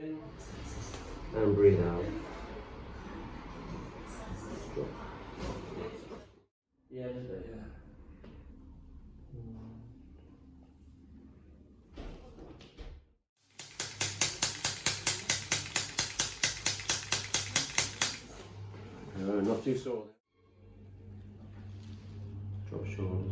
In and breathe out. Drop. Yeah, just a bit, yeah. No, not too sore. Drop shoulders.